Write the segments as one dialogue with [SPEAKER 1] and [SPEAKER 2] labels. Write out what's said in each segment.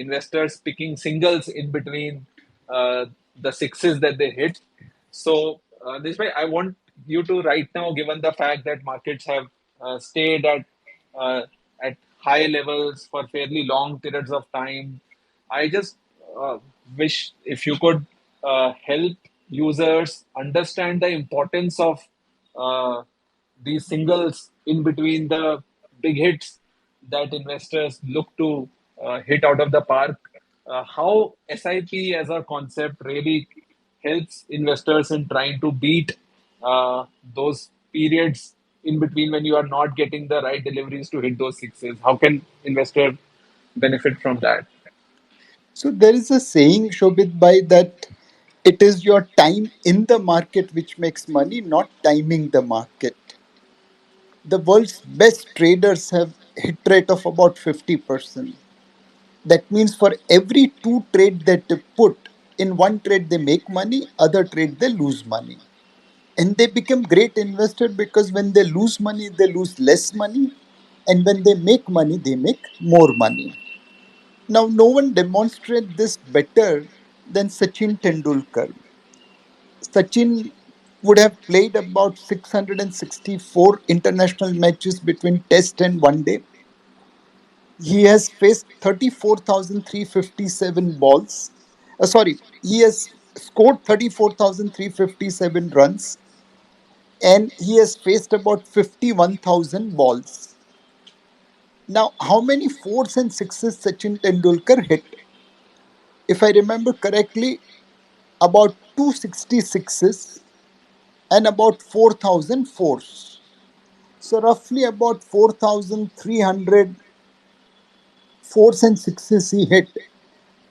[SPEAKER 1] investors picking singles in between uh, the sixes that they hit. So this way, I want you to right now, given the fact that markets have stayed uh, at high levels for fairly long periods of time, I just uh, wish if you could help users understand the importance of uh, these singles in between the big hits that investors look to hit out of the park. How SIP as a concept really helps investors in trying to beat those periods in between when you are not getting the right deliveries to hit those sixes. How can investor benefit from that?
[SPEAKER 2] So there is a saying, Shobit Bhai, that it is your time in the market which makes money, not timing the market. The world's best traders have hit rate of about 50%. That means for every two trade that they put, in one trade they make money, other trade they lose money. And they become great investor because when they lose money, they lose less money. And when they make money, they make more money. Now, no one demonstrates this better than Sachin Tendulkar. Sachin would have played about 664 international matches between Test and One Day. He has faced 34,357 balls. He has scored 34,357 runs and he has faced about 51,000 balls. Now, how many fours and sixes Sachin Tendulkar hit? If I remember correctly, about 266s and about 4,000 fours. So, roughly about 4,300 fours and sixes he hit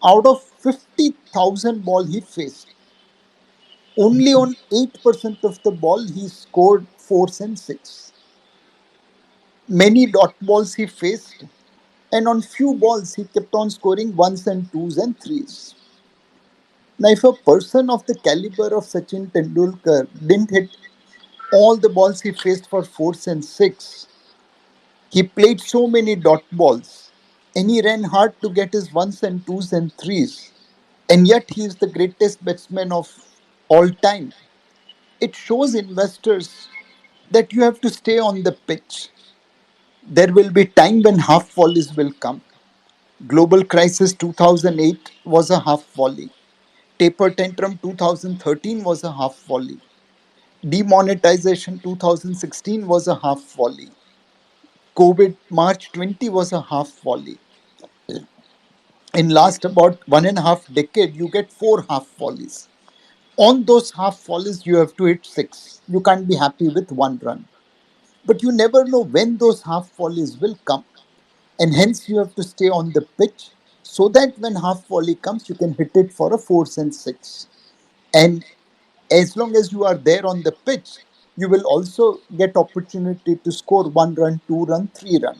[SPEAKER 2] out of 50,000 ball he faced. Only on 8% of the ball he scored fours and six. Many dot balls he faced, and on few balls he kept on scoring ones and twos and threes. Now, if a person of the caliber of Sachin Tendulkar didn't hit all the balls he faced for fours and six, he played so many dot balls and he ran hard to get his ones and twos and threes, and yet he is the greatest batsman of all time. It shows investors that you have to stay on the pitch. There will be time when half volleys will come. Global crisis 2008 was a half volley. Taper tantrum 2013 was a half volley. Demonetization 2016 was a half volley. COVID March 20 was a half volley. In last about 1.5 decade, you get four half volleys. On those half volleys, you have to hit six. You can't be happy with one run. But you never know when those half volleys will come. And hence you have to stay on the pitch so that when half volley comes, you can hit it for a fours and six. And as long as you are there on the pitch, you will also get opportunity to score one run, two run, three run.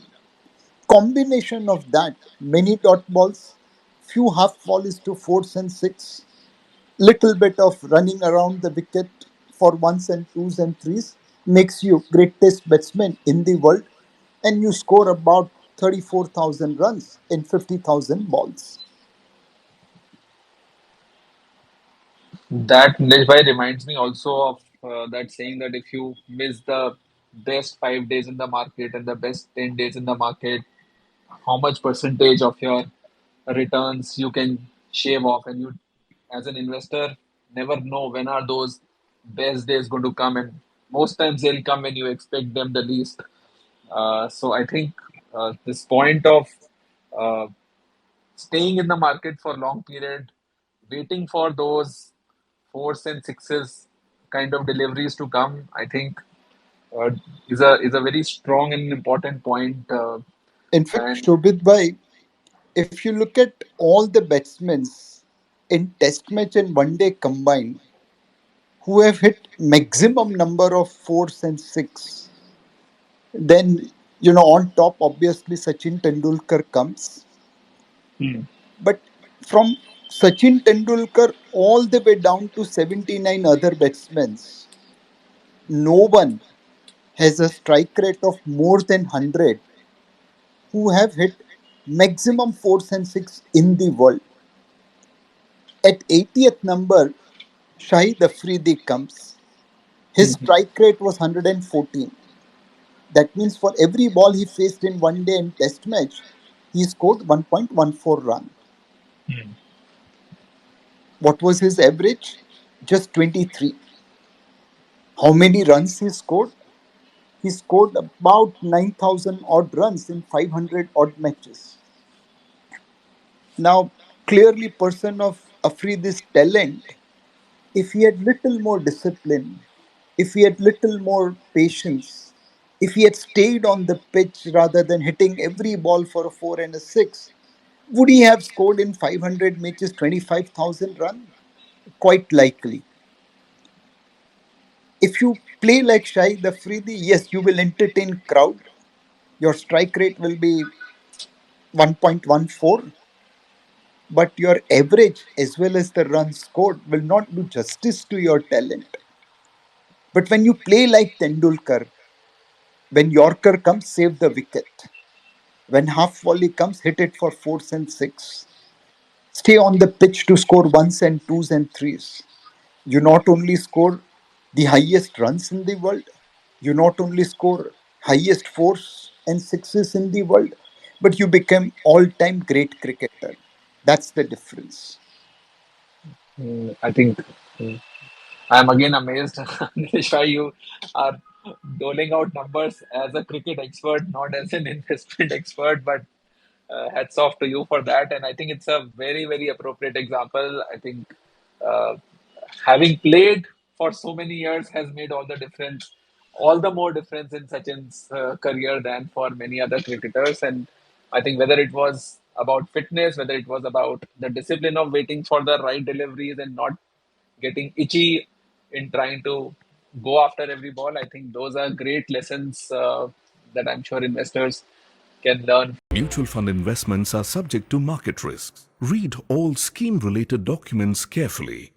[SPEAKER 2] Combination of that, many dot balls, few half volleys to fours and six, little bit of running around the wicket for ones and twos and threes makes you greatest batsman in the world, and you score about 34,000 runs in 50,000 balls.
[SPEAKER 1] That Nileshbhai reminds me also of that saying that if you miss the best 5 days in the market and the best 10 days in the market, how much percentage of your returns you can shave off, and you, as an investor, never know when are those best days going to come, and most times they'll come when you expect them the least. So I think this point of uh, staying in the market for long period, waiting for those fours and sixes kind of deliveries to come, I think uh, is a very strong and important point.
[SPEAKER 2] In fact,
[SPEAKER 1] And
[SPEAKER 2] Shobit Bhai, if you look at all the batsmen in test match and one day combined who have hit maximum number of fours and six, then on top obviously Sachin Tendulkar comes.
[SPEAKER 1] Hmm.
[SPEAKER 2] But from Sachin Tendulkar all the way down to 79 other batsmen, no one has a strike rate of more than 100 who have hit maximum fours and six in the world. At 80th number, Shahid Afridi comes. His strike rate was 114. That means for every ball he faced in one day in test match, he scored 1.14 run. What was his average? Just 23. How many runs he scored? He scored about 9,000 odd runs in 500 odd matches. Now, clearly, person of Afridi's talent, if he had little more discipline, if he had little more patience, if he had stayed on the pitch rather than hitting every ball for a four and a six, would he have scored in 500 matches 25,000 run? Quite likely. If you play like Shahid Afridi, yes, you will entertain crowd. Your strike rate will be 1.14, but your average as well as the runs scored will not do justice to your talent. But when you play like Tendulkar, when Yorker comes, save the wicket. When half volley comes, hit it for fours and six. Stay on the pitch to score ones and twos and threes. You not only score the highest runs in the world, you not only score highest fours and sixes in the world, but you become all-time great cricketer. That's the difference.
[SPEAKER 1] I think I'm again amazed, Nilesh, why you are doling out numbers as a cricket expert, not as an investment expert. But hats off to you for that. And I think it's a very, very appropriate example. I think uh, having played for so many years has made all the difference, all the more difference in Sachin's career than for many other cricketers. And I think whether it was about fitness, whether it was about the discipline of waiting for the right deliveries and not getting itchy in trying to go after every ball, I think those are great lessons that I'm sure investors can learn.
[SPEAKER 3] Mutual fund investments are subject to market risks. Read all scheme related documents carefully.